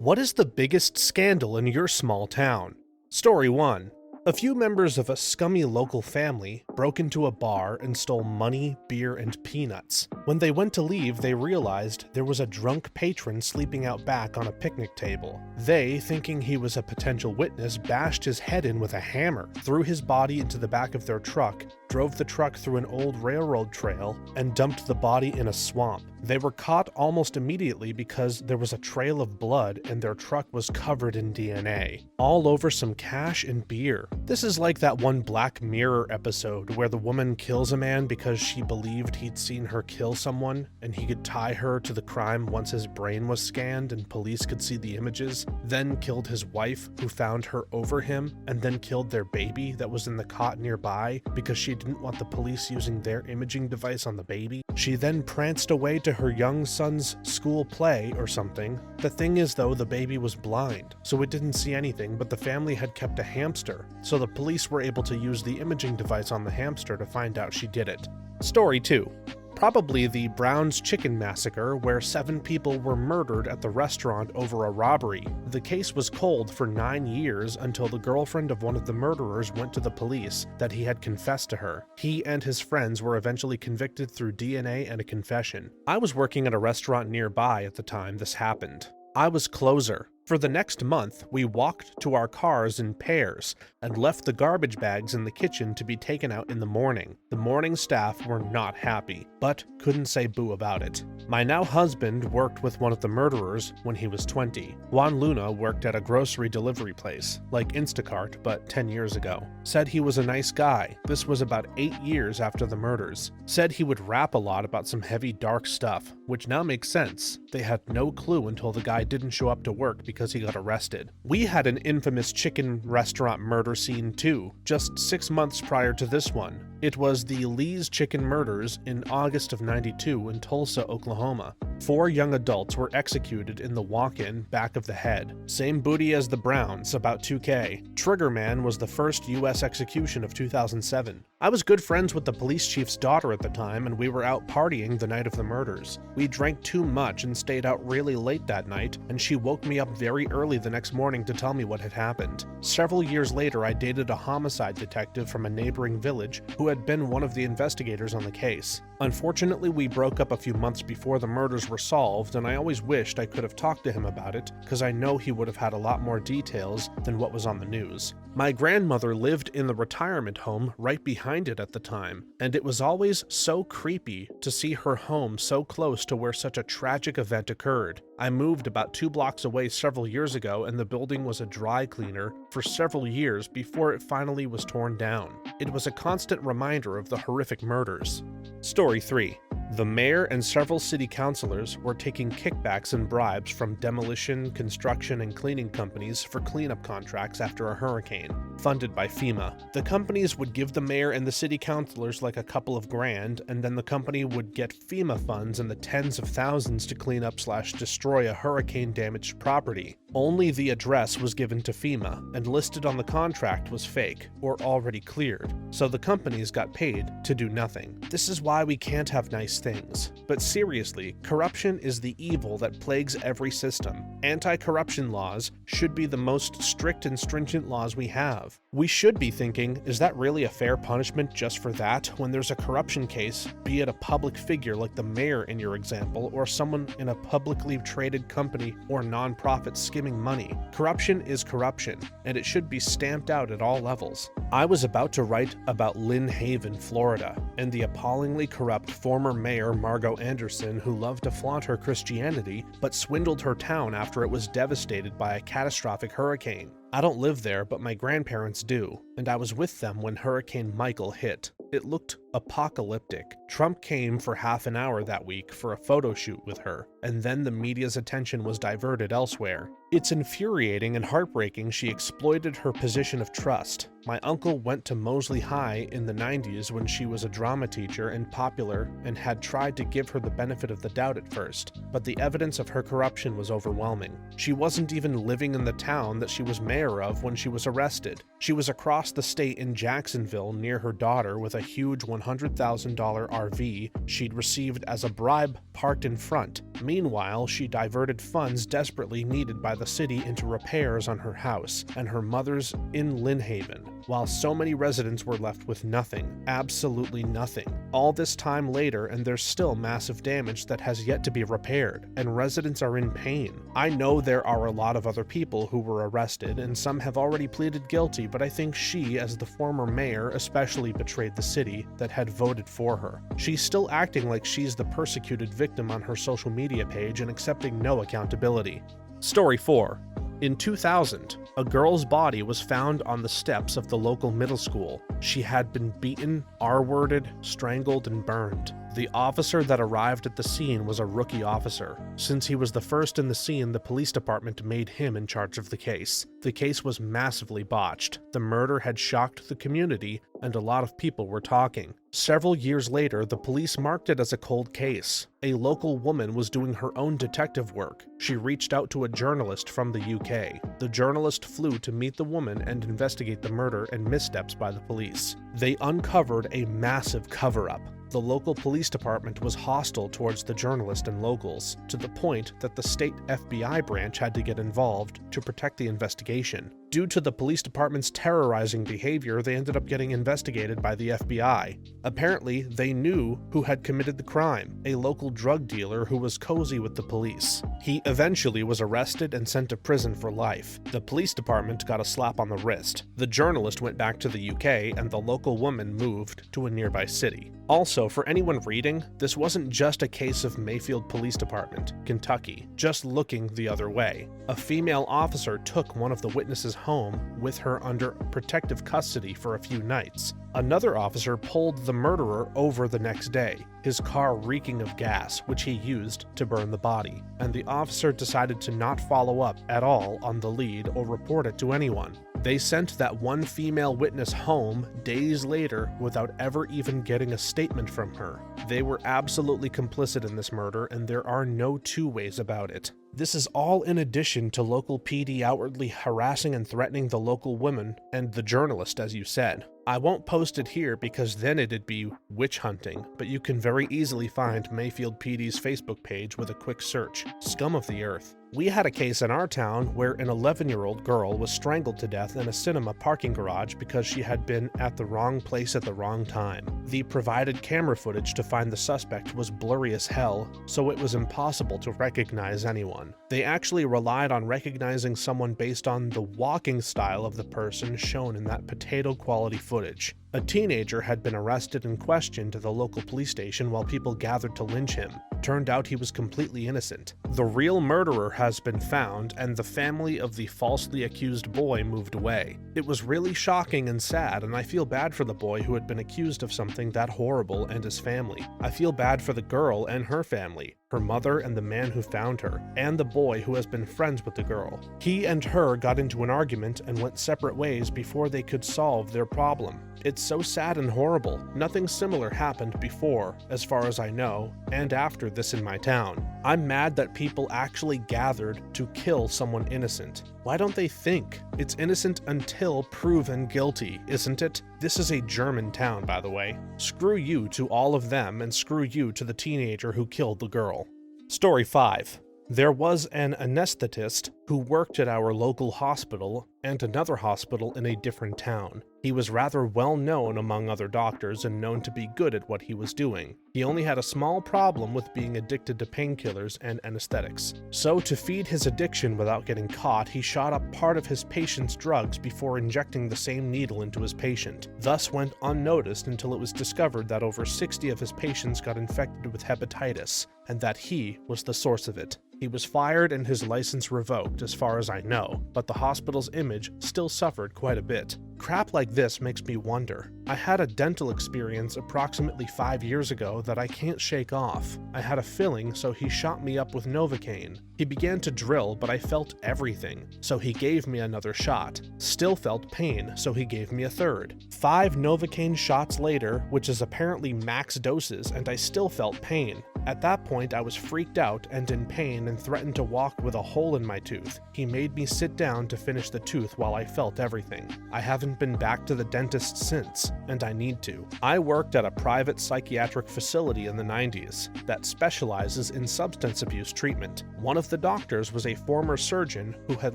What is the biggest scandal in your small town? Story 1. A few members of a scummy local family broke into a bar and stole money, beer, and peanuts. When they went to leave, they realized there was a drunk patron sleeping out back on a picnic table. They, thinking he was a potential witness, bashed his head in with a hammer, threw his body into the back of their truck, drove the truck through an old railroad trail, and dumped the body in a swamp. They were caught almost immediately because there was a trail of blood and their truck was covered in DNA, all over some cash and beer. This is like that one Black Mirror episode where the woman kills a man because she believed he'd seen her kill someone and he could tie her to the crime once his brain was scanned and police could see the images, then killed his wife who found her over him, and then killed their baby that was in the cot nearby because she didn't want the police using their imaging device on the baby. She then pranced away to her young son's school play or something. The thing is though, the baby was blind, so it didn't see anything, but the family had kept a hamster, so the police were able to use the imaging device on the hamster to find out she did it. Story 2. Probably the Brown's Chicken Massacre, where 7 people were murdered at the restaurant over a robbery. The case was cold for 9 years until the girlfriend of one of the murderers went to the police that he had confessed to her. He and his friends were eventually convicted through DNA and a confession. I was working at a restaurant nearby at the time this happened. I was closer. For the next month, we walked to our cars in pairs and left the garbage bags in the kitchen to be taken out in the morning. The morning staff were not happy, but couldn't say boo about it. My now husband worked with one of the murderers when he was 20. Juan Luna worked at a grocery delivery place, like Instacart, but 10 years ago. Said he was a nice guy. This was about 8 years after the murders. Said he would rap a lot about some heavy dark stuff, which now makes sense. They had no clue until the guy didn't show up to work because he got arrested. We had an infamous chicken restaurant murder scene too, just 6 months prior to this one. It was the Lee's Chicken Murders in August of '92 in Tulsa, Oklahoma. 4 young adults were executed in the walk-in back of the head. Same booty as the Browns, about 2K. Trigger Man was the first US execution of 2007. I was good friends with the police chief's daughter at the time, and we were out partying the night of the murders. We drank too much and stayed out really late that night, and she woke me up very early the next morning to tell me what had happened. Several years later, I dated a homicide detective from a neighboring village who had been one of the investigators on the case. Unfortunately, we broke up a few months before the murders were solved, and I always wished I could have talked to him about it, because I know he would have had a lot more details than what was on the news. My grandmother lived in the retirement home right behind it at the time, and it was always so creepy to see her home so close to where such a tragic event occurred. I moved about 2 blocks away several years ago, and the building was a dry cleaner for several years before it finally was torn down. It was a constant reminder of the horrific murders. Story 3. The mayor and several city councilors were taking kickbacks and bribes from demolition, construction, and cleaning companies for cleanup contracts after a hurricane, funded by FEMA. The companies would give the mayor and the city councilors like a couple of grand, and then the company would get FEMA funds in the tens of thousands to clean up/destroy a hurricane-damaged property. Only the address was given to FEMA, and listed on the contract was fake, or already cleared, so the companies got paid to do nothing. This is why we can't have nice things. But seriously, corruption is the evil that plagues every system. Anti-corruption laws should be the most strict and stringent laws we have. We should be thinking, is that really a fair punishment just for that when there's a corruption case, be it a public figure like the mayor in your example, or someone in a publicly traded company or nonprofit skimming money? Corruption is corruption, and it should be stamped out at all levels. I was about to write about Lynn Haven, Florida, and the appallingly corrupt former mayor Margot Anderson, who loved to flaunt her Christianity but swindled her town after it was devastated by a catastrophic hurricane. I don't live there, but my grandparents do, and I was with them when Hurricane Michael hit. It looked apocalyptic. Trump came for half an hour that week for a photo shoot with her, and then the media's attention was diverted elsewhere. It's infuriating and heartbreaking she exploited her position of trust. My uncle went to Moseley High in the 90s when she was a drama teacher and popular, and had tried to give her the benefit of the doubt at first, but the evidence of her corruption was overwhelming. She wasn't even living in the town that she was mayor of when she was arrested. She was across across the state in Jacksonville near her daughter with a huge $100,000 RV she'd received as a bribe parked in front. Meanwhile, she diverted funds desperately needed by the city into repairs on her house and her mother's in Lynn Haven, while so many residents were left with nothing, absolutely nothing. All this time later, and there's still massive damage that has yet to be repaired, and residents are in pain. I know there are a lot of other people who were arrested, and some have already pleaded guilty, but I think she, as the former mayor, especially betrayed the city that had voted for her. She's still acting like she's the persecuted victim on her social media page and accepting no accountability. Story 4. In 2000, a girl's body was found on the steps of the local middle school. She had been beaten, R-worded, strangled, and burned. The officer that arrived at the scene was a rookie officer. Since he was the first in the scene, the police department made him in charge of the case. The case was massively botched. The murder had shocked the community, and a lot of people were talking. Several years later, the police marked it as a cold case. A local woman was doing her own detective work. She reached out to a journalist from the UK. The journalist flew to meet the woman and investigate the murder and missteps by the police. They uncovered a massive cover-up. The local police department was hostile towards the journalist and locals, to the point that the state FBI branch had to get involved to protect the investigation. Due to the police department's terrorizing behavior, they ended up getting investigated by the FBI. Apparently, they knew who had committed the crime, a local drug dealer who was cozy with the police. He eventually was arrested and sent to prison for life. The police department got a slap on the wrist. The journalist went back to the UK, and the local woman moved to a nearby city. Also, for anyone reading, this wasn't just a case of Mayfield Police Department, Kentucky, just looking the other way. A female officer took one of the witnesses home with her under protective custody for a few nights. Another officer pulled the murderer over the next day, his car reeking of gas, which he used to burn the body, and the officer decided to not follow up at all on the lead or report it to anyone. They sent that one female witness home days later without ever even getting a statement from her. They were absolutely complicit in this murder, and there are no two ways about it. This is all in addition to local PD outwardly harassing and threatening the local woman and the journalist, as you said. I won't post it here because then it'd be witch hunting, but you can very easily find Mayfield PD's Facebook page with a quick search. Scum of the earth. We had a case in our town where an 11-year-old girl was strangled to death in a cinema parking garage because she had been at the wrong place at the wrong time. The provided camera footage to find the suspect was blurry as hell, so it was impossible to recognize anyone. They actually relied on recognizing someone based on the walking style of the person shown in that potato-quality footage. A teenager had been arrested and questioned at the local police station while people gathered to lynch him. Turned out he was completely innocent. The real murderer has been found, and the family of the falsely accused boy moved away. It was really shocking and sad, and I feel bad for the boy who had been accused of something that horrible and his family. I feel bad for the girl and her family, her mother and the man who found her, and the boy who has been friends with the girl. He and her got into an argument and went separate ways before they could solve their problem. It's so sad and horrible. Nothing similar happened before, as far as I know, and after this in my town. I'm mad that people actually gathered to kill someone innocent. Why don't they think? It's innocent until proven guilty, isn't it? This is a German town, by the way. Screw you to all of them, and screw you to the teenager who killed the girl. Story 5. There was an anesthetist who worked at our local hospital and another hospital in a different town. He was rather well known among other doctors and known to be good at what he was doing. He only had a small problem with being addicted to painkillers and anesthetics. So to feed his addiction without getting caught, he shot up part of his patient's drugs before injecting the same needle into his patient. Thus went unnoticed until it was discovered that over 60 of his patients got infected with hepatitis, and that he was the source of it. He was fired and his license revoked, as far as I know, but the hospital's image still suffered quite a bit. Crap like this makes me wonder. I had a dental experience approximately 5 years ago that I can't shake off. I had a filling, so he shot me up with Novocaine. He began to drill, but I felt everything, so he gave me another shot. Still felt pain, so he gave me a third. 5 Novocaine shots later, which is apparently max doses, and I still felt pain. At that point, I was freaked out and in pain and threatened to walk with a hole in my tooth. He made me sit down to finish the tooth while I felt everything. I haven't been back to the dentist since, and I need to. I worked at a private psychiatric facility in the 90s that specializes in substance abuse treatment. One of the doctors was a former surgeon who had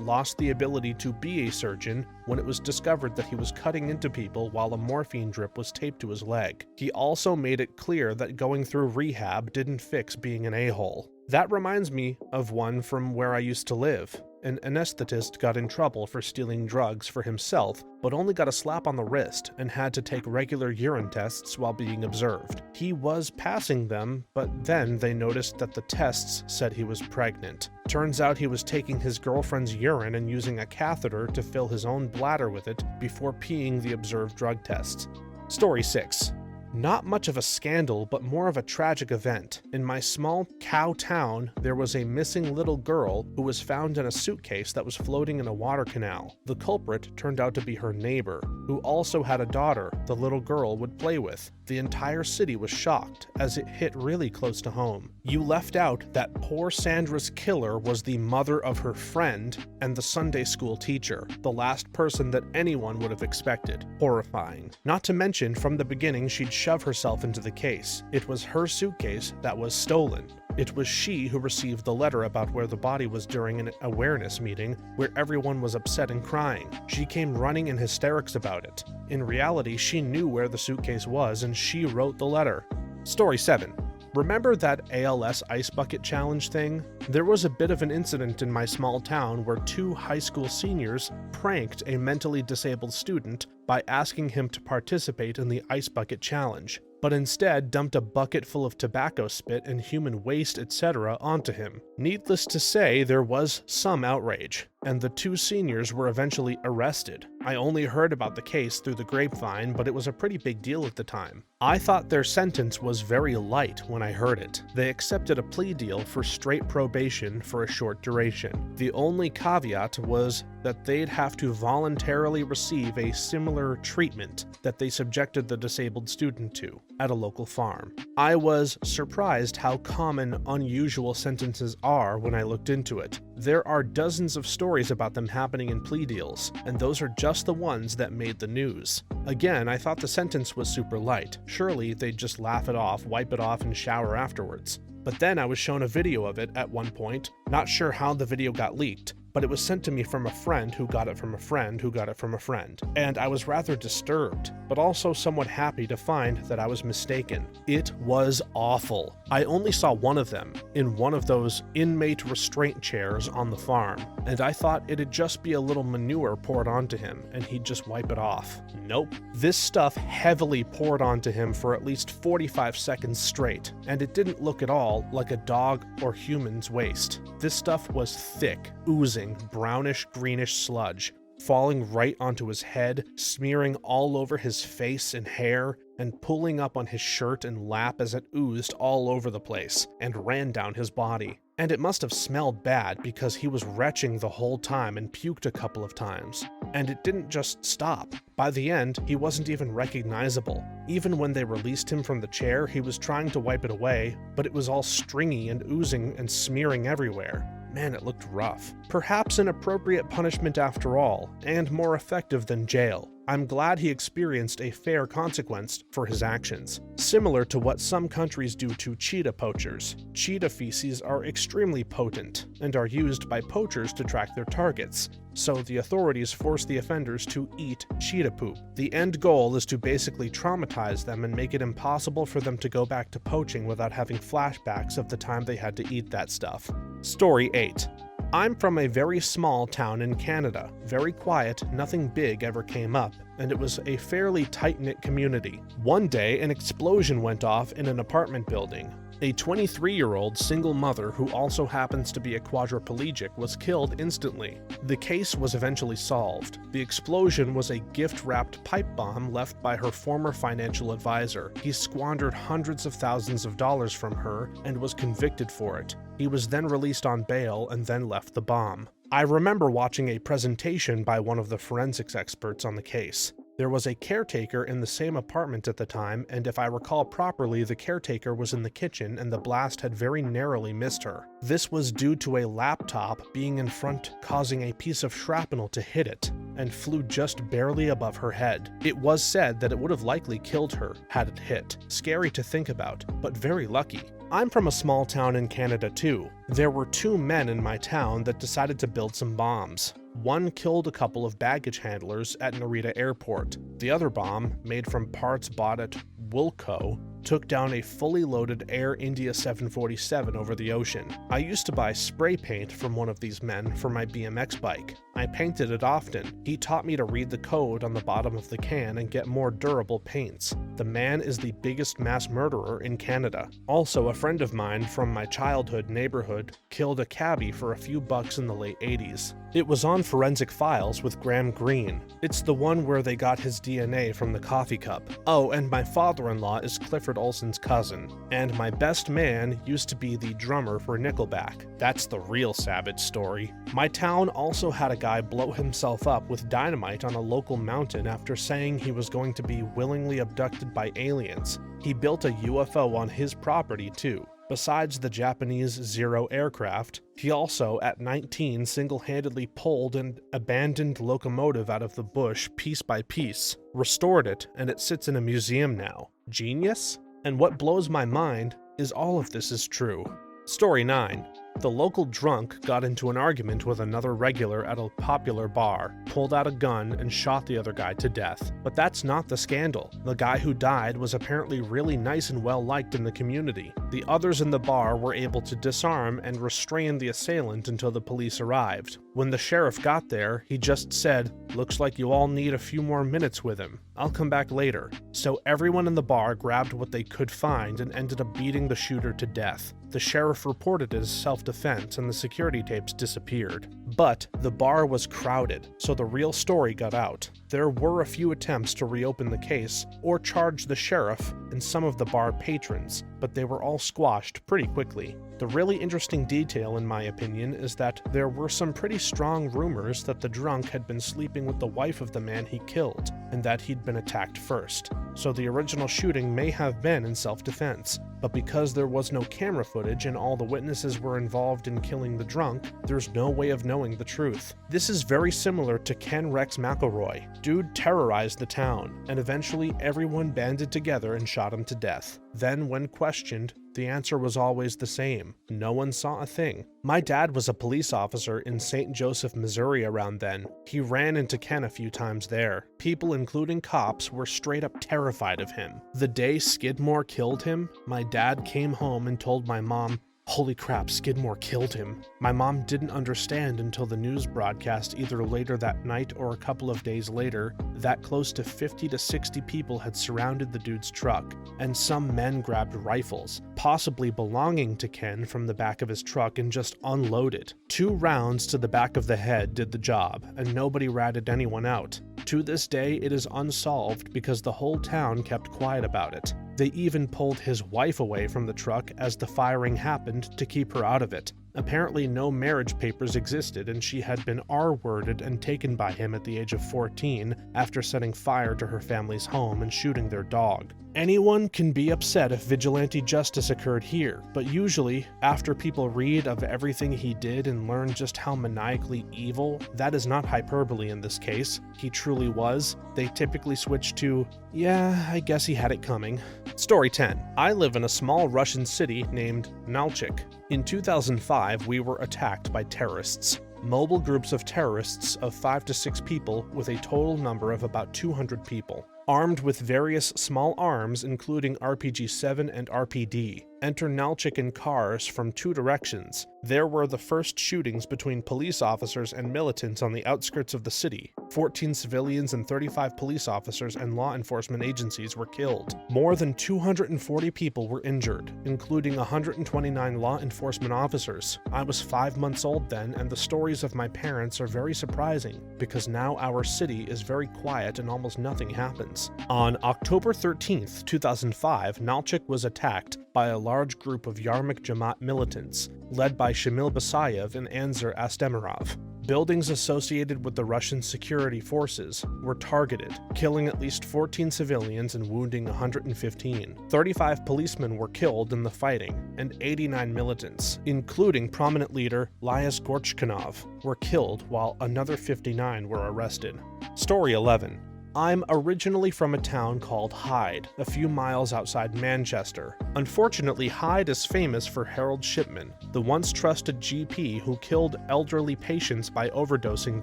lost the ability to be a surgeon when it was discovered that he was cutting into people while a morphine drip was taped to his leg. He also made it clear that going through rehab didn't fix being an a-hole. That reminds me of one from where I used to live. An anesthetist got in trouble for stealing drugs for himself, but only got a slap on the wrist and had to take regular urine tests while being observed. He was passing them, but then they noticed that the tests said he was pregnant. Turns out he was taking his girlfriend's urine and using a catheter to fill his own bladder with it before peeing the observed drug tests. Story 6. Not much of a scandal, but more of a tragic event. In my small cow town, there was a missing little girl who was found in a suitcase that was floating in a water canal. The culprit turned out to be her neighbor, who also had a daughter the little girl would play with. The entire city was shocked, as it hit really close to home. You left out that poor Sandra's killer was the mother of her friend and the Sunday school teacher, the last person that anyone would have expected. Horrifying. Not to mention, from the beginning, she'd shove herself into the case. It was her suitcase that was stolen. It was she who received the letter about where the body was during an awareness meeting where everyone was upset and crying. She came running in hysterics about it. In reality, she knew where the suitcase was and she wrote the letter. Story 7. Remember that ALS Ice Bucket challenge thing? There was a bit of an incident in my small town where 2 high school seniors pranked a mentally disabled student by asking him to participate in the Ice Bucket challenge, but instead dumped a bucket full of tobacco spit and human waste, etc. onto him. Needless to say, there was some outrage, and the 2 seniors were eventually arrested. I only heard about the case through the grapevine, but it was a pretty big deal at the time. I thought their sentence was very light when I heard it. They accepted a plea deal for straight probation for a short duration. The only caveat was that they'd have to voluntarily receive a similar treatment that they subjected the disabled student to at a local farm. I was surprised how common unusual sentences are when I looked into it. There are dozens of stories about them happening in plea deals, and those are just the ones that made the news. Again, I thought the sentence was super light. Surely they'd just laugh it off, wipe it off, and shower afterwards. But then I was shown a video of it at one point. Not sure how the video got leaked, but it was sent to me from a friend who got it from a friend who got it from a friend. And I was rather disturbed, but also somewhat happy to find that I was mistaken. It was awful. I only saw one of them in one of those inmate restraint chairs on the farm, and I thought it'd just be a little manure poured onto him and he'd just wipe it off. Nope. This stuff heavily poured onto him for at least 45 seconds straight, and it didn't look at all like a dog or human's waste. This stuff was thick, oozing, brownish greenish sludge, falling right onto his head, smearing all over his face and hair, and pulling up on his shirt and lap as it oozed all over the place and ran down his body. And it must have smelled bad because he was retching the whole time and puked a couple of times. And it didn't just stop. By the end, he wasn't even recognizable. Even when they released him from the chair, he was trying to wipe it away, but it was all stringy and oozing and smearing everywhere. Man, it looked rough. Perhaps an appropriate punishment after all, and more effective than jail. I'm glad he experienced a fair consequence for his actions. Similar to what some countries do to cheetah poachers. Cheetah feces are extremely potent, and are used by poachers to track their targets. So the authorities force the offenders to eat cheetah poop. The end goal is to basically traumatize them and make it impossible for them to go back to poaching without having flashbacks of the time they had to eat that stuff. Story 8. I'm from a very small town in Canada. Very quiet, nothing big ever came up, and it was a fairly tight-knit community. One day, an explosion went off in an apartment building. A 23-year-old single mother who also happens to be a quadriplegic was killed instantly. The case was eventually solved. The explosion was a gift-wrapped pipe bomb left by her former financial advisor. He squandered hundreds of thousands of dollars from her and was convicted for it. He was then released on bail and then left the bomb. I remember watching a presentation by one of the forensics experts on the case. There was a caretaker in the same apartment at the time, and if I recall properly, the caretaker was in the kitchen and the blast had very narrowly missed her. This was due to a laptop being in front causing a piece of shrapnel to hit it, and flew just barely above her head. It was said that it would have likely killed her had it hit. Scary to think about, but very lucky. I'm from a small town in Canada too. There were 2 men in my town that decided to build some bombs. One killed a couple of baggage handlers at Narita Airport. The other bomb, made from parts bought at Wilco, took down a fully loaded Air India 747 over the ocean. I used to buy spray paint from one of these men for my BMX bike. I painted it often. He taught me to read the code on the bottom of the can and get more durable paints. The man is the biggest mass murderer in Canada. Also, a friend of mine from my childhood neighborhood killed a cabbie for a few bucks in the late 80s. It was on Forensic Files with Graham Greene. It's the one where they got his DNA from the coffee cup. Oh, and my father-in-law is Clifford Olson's cousin. And my best man used to be the drummer for Nickelback. That's the real savage story. My town also had a guy blow himself up with dynamite on a local mountain after saying he was going to be willingly abducted by aliens. He built a UFO on his property too. Besides the Japanese Zero aircraft, he also, at 19, single-handedly pulled an abandoned locomotive out of the bush piece by piece, restored it, and it sits in a museum now. Genius? And what blows my mind is all of this is true. Story 9. The local drunk got into an argument with another regular at a popular bar, pulled out a gun, and shot the other guy to death. But that's not the scandal. The guy who died was apparently really nice and well-liked in the community. The others in the bar were able to disarm and restrain the assailant until the police arrived. When the sheriff got there, he just said, "Looks like you all need a few more minutes with him. I'll come back later." So everyone in the bar grabbed what they could find and ended up beating the shooter to death. The sheriff reported it as self-defense and the security tapes disappeared. But the bar was crowded, so the real story got out. There were a few attempts to reopen the case or charge the sheriff and some of the bar patrons, but they were all squashed pretty quickly. The really interesting detail, in my opinion, is that there were some pretty strong rumors that the drunk had been sleeping with the wife of the man he killed, and that he'd been attacked first. So the original shooting may have been in self-defense, but because there was no camera footage and all the witnesses were involved in killing the drunk, there's no way of knowing the truth. This is very similar to Ken Rex McElroy. Dude terrorized the town, and eventually everyone banded together and shot him to death. Then, when questioned, the answer was always the same. No one saw a thing. My dad was a police officer in St. Joseph, Missouri around then. He ran into Ken a few times there. People, including cops, were straight up terrified of him. The day Skidmore killed him, my dad came home and told my mom, "Holy crap, Skidmore killed him." My mom didn't understand until the news broadcast either later that night or a couple of days later that close to 50 to 60 people had surrounded the dude's truck, and some men grabbed rifles, possibly belonging to Ken, from the back of his truck and just unloaded. 2 rounds to the back of the head did the job, and nobody ratted anyone out. To this day, it is unsolved because the whole town kept quiet about it. They even pulled his wife away from the truck as the firing happened to keep her out of it. Apparently no marriage papers existed, and she had been R-worded and taken by him at the age of 14 after setting fire to her family's home and shooting their dog. Anyone can be upset if vigilante justice occurred here, but usually, after people read of everything he did and learn just how maniacally evil, that is not hyperbole in this case, he truly was, they typically switch to, "Yeah, I guess he had it coming." Story 10. I live in a small Russian city named Nalchik. In 2005, we were attacked by terrorists. Mobile groups of terrorists of 5 to 6 people with a total number of about 200 people. Armed with various small arms including RPG-7 and RPD, enter Nalchik in cars from 2 directions. There were the first shootings between police officers and militants on the outskirts of the city. 14 civilians and 35 police officers and law enforcement agencies were killed. More than 240 people were injured, including 129 law enforcement officers. I was 5 months old then, and the stories of my parents are very surprising, because now our city is very quiet and almost nothing happens. On October 13th, 2005, Nalchik was attacked by a large group of Yarmuk Jamaat militants, led by Shamil Basayev and Anzar Astemirov. Buildings associated with the Russian security forces were targeted, killing at least 14 civilians and wounding 115. 35 policemen were killed in the fighting, and 89 militants, including prominent leader Lyas Gorchkanov, were killed while another 59 were arrested. Story 11. I'm originally from a town called Hyde, a few miles outside Manchester. Unfortunately, Hyde is famous for Harold Shipman, the once trusted GP who killed elderly patients by overdosing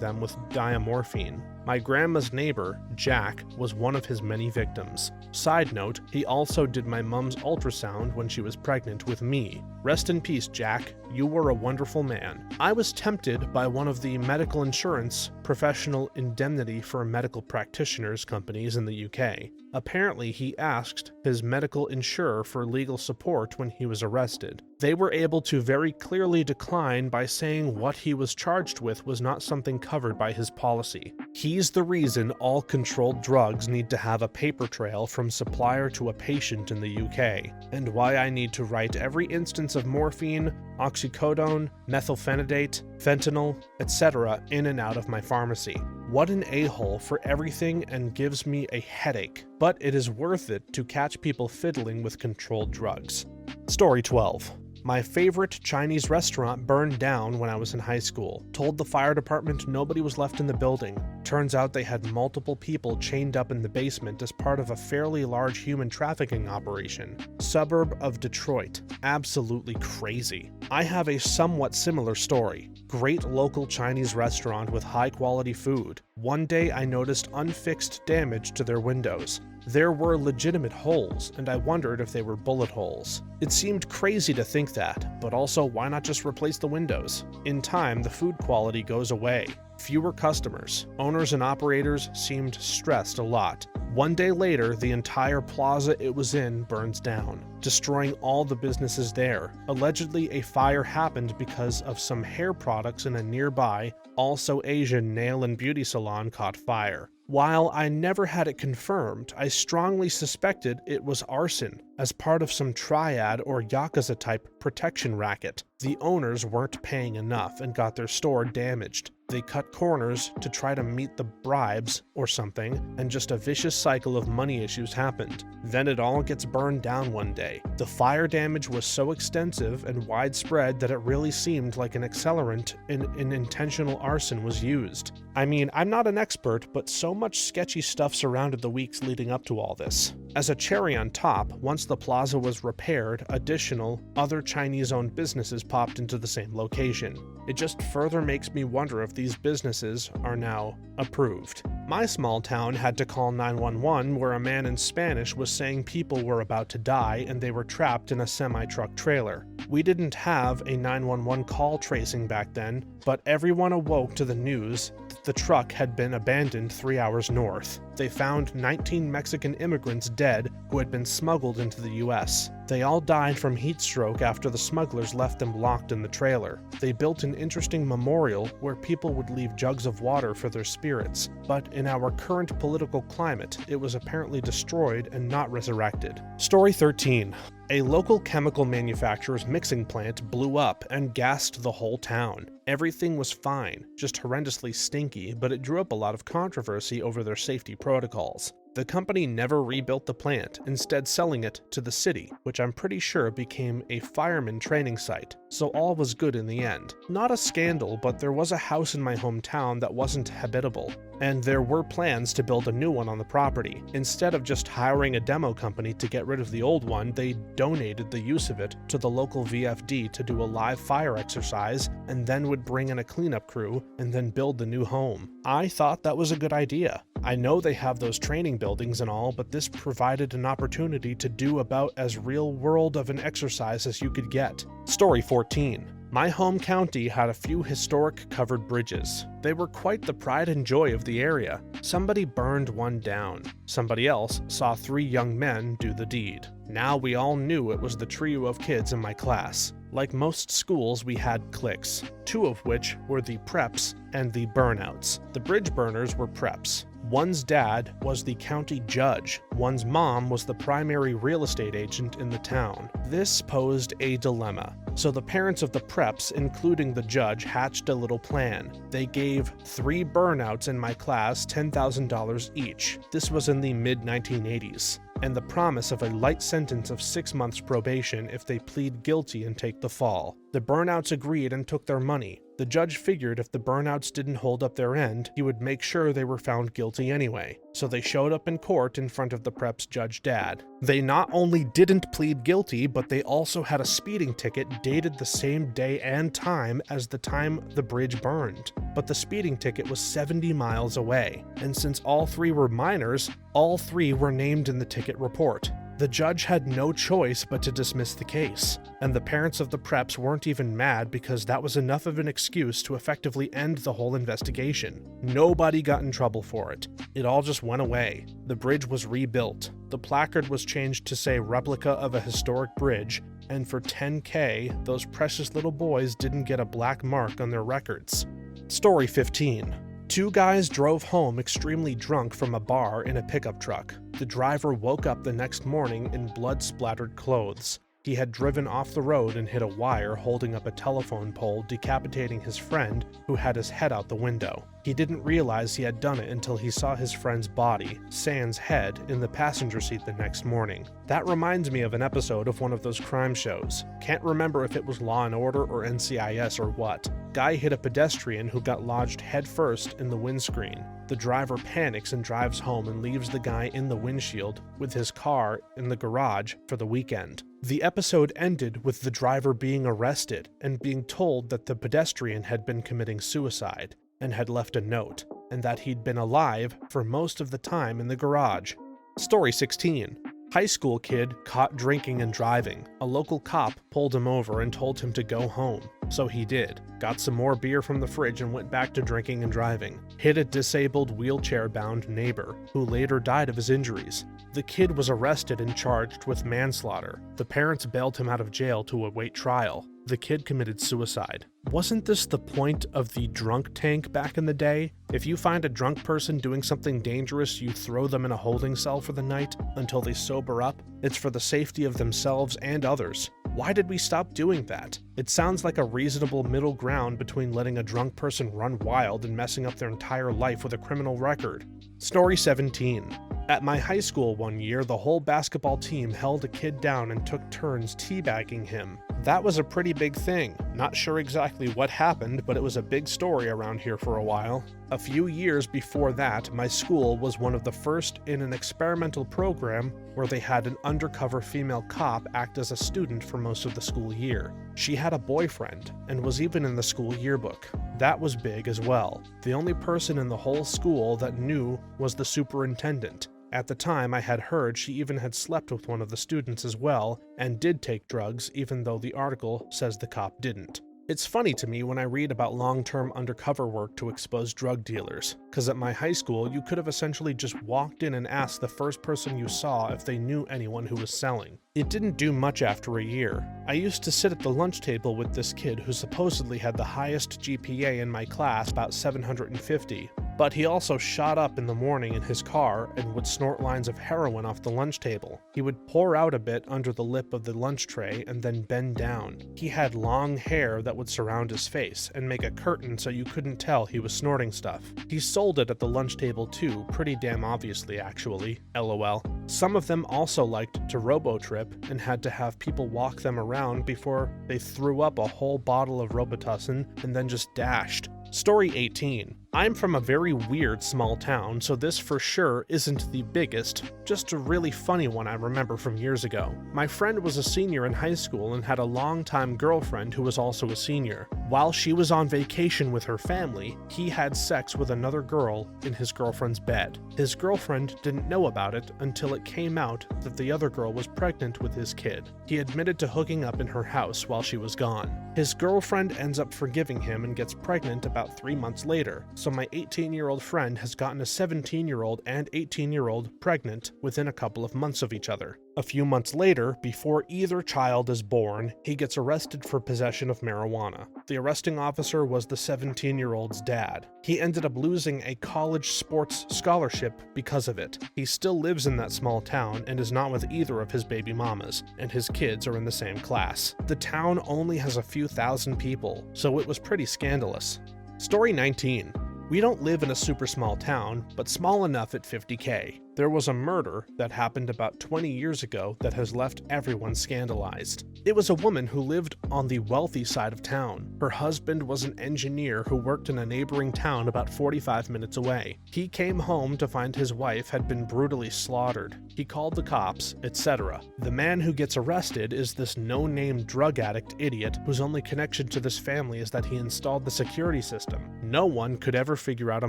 them with diamorphine. My grandma's neighbor, Jack, was one of his many victims. Side note, he also did my mom's ultrasound when she was pregnant with me. Rest in peace, Jack. You were a wonderful man. I was tempted by one of the medical insurance professional indemnity for medical practitioners companies in the UK. Apparently, he asked his medical insurer for legal support when he was arrested. They were able to very clearly decline by saying what he was charged with was not something covered by his policy. He's the reason all controlled drugs need to have a paper trail from supplier to a patient in the UK, and why I need to write every instance of morphine, oxycodone, methylphenidate, fentanyl, etc. in and out of my pharmacy. What an a-hole for everything and gives me a headache, but it is worth it to catch people fiddling with controlled drugs. Story 12. My favorite Chinese restaurant burned down when I was in high school. Told the fire department nobody was left in the building. Turns out they had multiple people chained up in the basement as part of a fairly large human trafficking operation. Suburb of Detroit. Absolutely crazy. I have a somewhat similar story. Great local Chinese restaurant with high quality food. One day I noticed unfixed damage to their windows. There were legitimate holes, and I wondered if they were bullet holes. It seemed crazy to think that, but also why not just replace the windows? In time, the food quality goes away. Fewer customers. Owners and operators seemed stressed a lot. One day later, the entire plaza it was in burns down, destroying all the businesses there. Allegedly, a fire happened because of some hair products in a nearby, also Asian nail and beauty salon caught fire. While I never had it confirmed, I strongly suspected it was arson, as part of some triad or Yakuza-type protection racket. The owners weren't paying enough and got their store damaged. They cut corners to try to meet the bribes or something, and just a vicious cycle of money issues happened. Then it all gets burned down one day. The fire damage was so extensive and widespread that it really seemed like an accelerant in an intentional arson was used. I mean, I'm not an expert, but so much sketchy stuff surrounded the weeks leading up to all this. As a cherry on top, once the plaza was repaired, additional, other Chinese-owned businesses popped into the same location. It just further makes me wonder if these businesses are now approved. My small town had to call 911 where a man in Spanish was saying people were about to die and they were trapped in a semi-truck trailer. We didn't have a 911 call tracing back then, but everyone awoke to the news that the truck had been abandoned 3 hours north. They found 19 Mexican immigrants dead who had been smuggled into the US. They all died from heat stroke after the smugglers left them locked in the trailer. They built an interesting memorial where people would leave jugs of water for their spirits, but in our current political climate, it was apparently destroyed and not resurrected. Story 13. A local chemical manufacturer's mixing plant blew up and gassed the whole town. Everything was fine, just horrendously stinky, but it drew up a lot of controversy over their safety protocols. The company never rebuilt the plant, instead selling it to the city, which I'm pretty sure became a fireman training site, so all was good in the end. Not a scandal, but there was a house in my hometown that wasn't habitable, and there were plans to build a new one on the property. Instead of just hiring a demo company to get rid of the old one, they donated the use of it to the local VFD to do a live fire exercise, and then would bring in a cleanup crew and then build the new home. I thought that was a good idea. I know they have those training buildings and all, but this provided an opportunity to do about as real world of an exercise as you could get. Story 14. My home county had a few historic covered bridges. They were quite the pride and joy of the area. Somebody burned one down. Somebody else saw 3 young men do the deed. Now we all knew it was the trio of kids in my class. Like most schools, we had cliques, two of which were the preps and the burnouts. The bridge burners were preps. One's dad was the county judge. One's mom was the primary real estate agent in the town. This posed a dilemma. So the parents of the preps, including the judge, hatched a little plan. They gave 3 burnouts in my class $10,000 each. This was in the mid-1980s. And the promise of a light sentence of 6 months probation if they plead guilty and take the fall. The burnouts agreed and took their money. The judge figured if the burnouts didn't hold up their end, he would make sure they were found guilty anyway. So they showed up in court in front of the prep's judge dad. They not only didn't plead guilty, but they also had a speeding ticket dated the same day and time as the time the bridge burned. But the speeding ticket was 70 miles away. And since all 3 were minors, all 3 were named in the ticket report. The judge had no choice but to dismiss the case, and the parents of the preps weren't even mad because that was enough of an excuse to effectively end the whole investigation. Nobody got in trouble for it. It all just went away. The bridge was rebuilt. The placard was changed to say replica of a historic bridge, and for $10K, those precious little boys didn't get a black mark on their records. Story 15. 2 guys drove home extremely drunk from a bar in a pickup truck. The driver woke up the next morning in blood-splattered clothes. He had driven off the road and hit a wire holding up a telephone pole, decapitating his friend, who had his head out the window. He didn't realize he had done it until he saw his friend's body, sans head, in the passenger seat the next morning. That reminds me of an episode of one of those crime shows. Can't remember if it was Law & Order or NCIS or what. Guy hit a pedestrian who got lodged headfirst in the windscreen. The driver panics and drives home and leaves the guy in the windshield with his car in the garage for the weekend. The episode ended with the driver being arrested and being told that the pedestrian had been committing suicide and had left a note, and that he'd been alive for most of the time in the garage. Story 16. High school kid caught drinking and driving. A local cop pulled him over and told him to go home. So he did. Got some more beer from the fridge and went back to drinking and driving. Hit a disabled wheelchair-bound neighbor, who later died of his injuries. The kid was arrested and charged with manslaughter. The parents bailed him out of jail to await trial. The kid committed suicide. Wasn't this the point of the drunk tank back in the day? If you find a drunk person doing something dangerous, you throw them in a holding cell for the night until they sober up. It's for the safety of themselves and others. Why did we stop doing that? It sounds like a reasonable middle ground between letting a drunk person run wild and messing up their entire life with a criminal record. Story 17. At my high school one year, the whole basketball team held a kid down and took turns teabagging him. That was a pretty big thing. Not sure exactly what happened, but it was a big story around here for a while. A few years before that, my school was one of the first in an experimental program where they had an undercover female cop act as a student for most of the school year. She had a boyfriend and was even in the school yearbook. That was big as well. The only person in the whole school that knew was the superintendent. At the time, I had heard she even had slept with one of the students as well, and did take drugs, even though the article says the cop didn't. It's funny to me when I read about long-term undercover work to expose drug dealers, because at my high school, you could have essentially just walked in and asked the first person you saw if they knew anyone who was selling. It didn't do much after a year. I used to sit at the lunch table with this kid who supposedly had the highest GPA in my class, about 750. But he also shot up in the morning in his car and would snort lines of heroin off the lunch table. He would pour out a bit under the lip of the lunch tray and then bend down. He had long hair that would surround his face and make a curtain so you couldn't tell he was snorting stuff. He sold it at the lunch table too, pretty damn obviously actually, LOL. Some of them also liked to robo-trip and had to have people walk them around before they threw up a whole bottle of Robitussin and then just dashed. Story 18. I'm from a very weird small town, so this for sure isn't the biggest, just a really funny one I remember from years ago. My friend was a senior in high school and had a longtime girlfriend who was also a senior. While she was on vacation with her family, he had sex with another girl in his girlfriend's bed. His girlfriend didn't know about it until it came out that the other girl was pregnant with his kid. He admitted to hooking up in her house while she was gone. His girlfriend ends up forgiving him and gets pregnant about 3 months later. so my 18-year-old friend has gotten a 17-year-old and 18-year-old pregnant within a couple of months of each other. A few months later, before either child is born, he gets arrested for possession of marijuana. The arresting officer was the 17-year-old's dad. He ended up losing a college sports scholarship because of it. He still lives in that small town and is not with either of his baby mamas, and his kids are in the same class. The town only has a few thousand people, so it was pretty scandalous. Story 19. We don't live in a super small town, but small enough at 50K. There was a murder that happened about 20 years ago that has left everyone scandalized. It was a woman who lived on the wealthy side of town. Her husband was an engineer who worked in a neighboring town about 45 minutes away. He came home to find his wife had been brutally slaughtered. He called the cops, etc. The man who gets arrested is this no-name drug addict idiot whose only connection to this family is that he installed the security system. No one could ever figure out a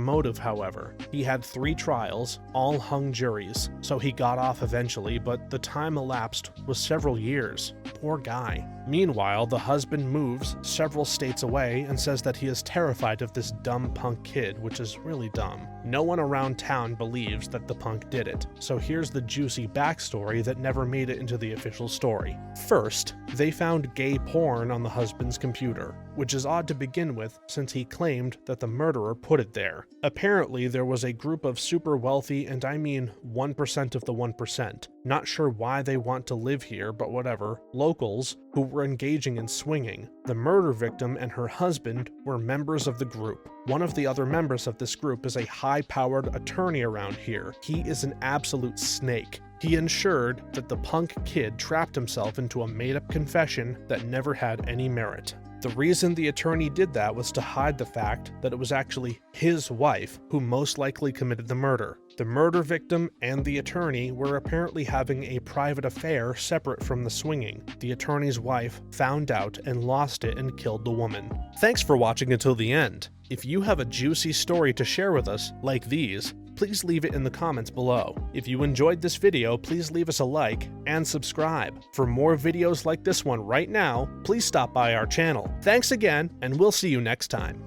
motive, however. He had 3 trials, all hung juries, so he got off eventually, but the time elapsed was several years. Poor guy. Meanwhile, the husband moves several states away and says that he is terrified of this dumb punk kid, which is really dumb. No one around town believes that the punk did it, so here's the juicy backstory that never made it into the official story. First, they found gay porn on the husband's computer, which is odd to begin with since he claimed that the murderer put it there. Apparently, there was a group of super wealthy, and I mean 1% of the 1%, not sure why they want to live here, but whatever, locals who were engaging in swinging. The murder victim and her husband were members of the group. One of the other members of this group is a high-powered attorney around here. He is an absolute snake. He ensured that the punk kid trapped himself into a made-up confession that never had any merit. The reason the attorney did that was to hide the fact that it was actually his wife who most likely committed the murder. The murder victim and the attorney were apparently having a private affair separate from the swinging. The attorney's wife found out and lost it and killed the woman. Thanks for watching until the end. If you have a juicy story to share with us, like these, please leave it in the comments below. If you enjoyed this video, please leave us a like and subscribe. For more videos like this one right now, please stop by our channel. Thanks again, and we'll see you next time.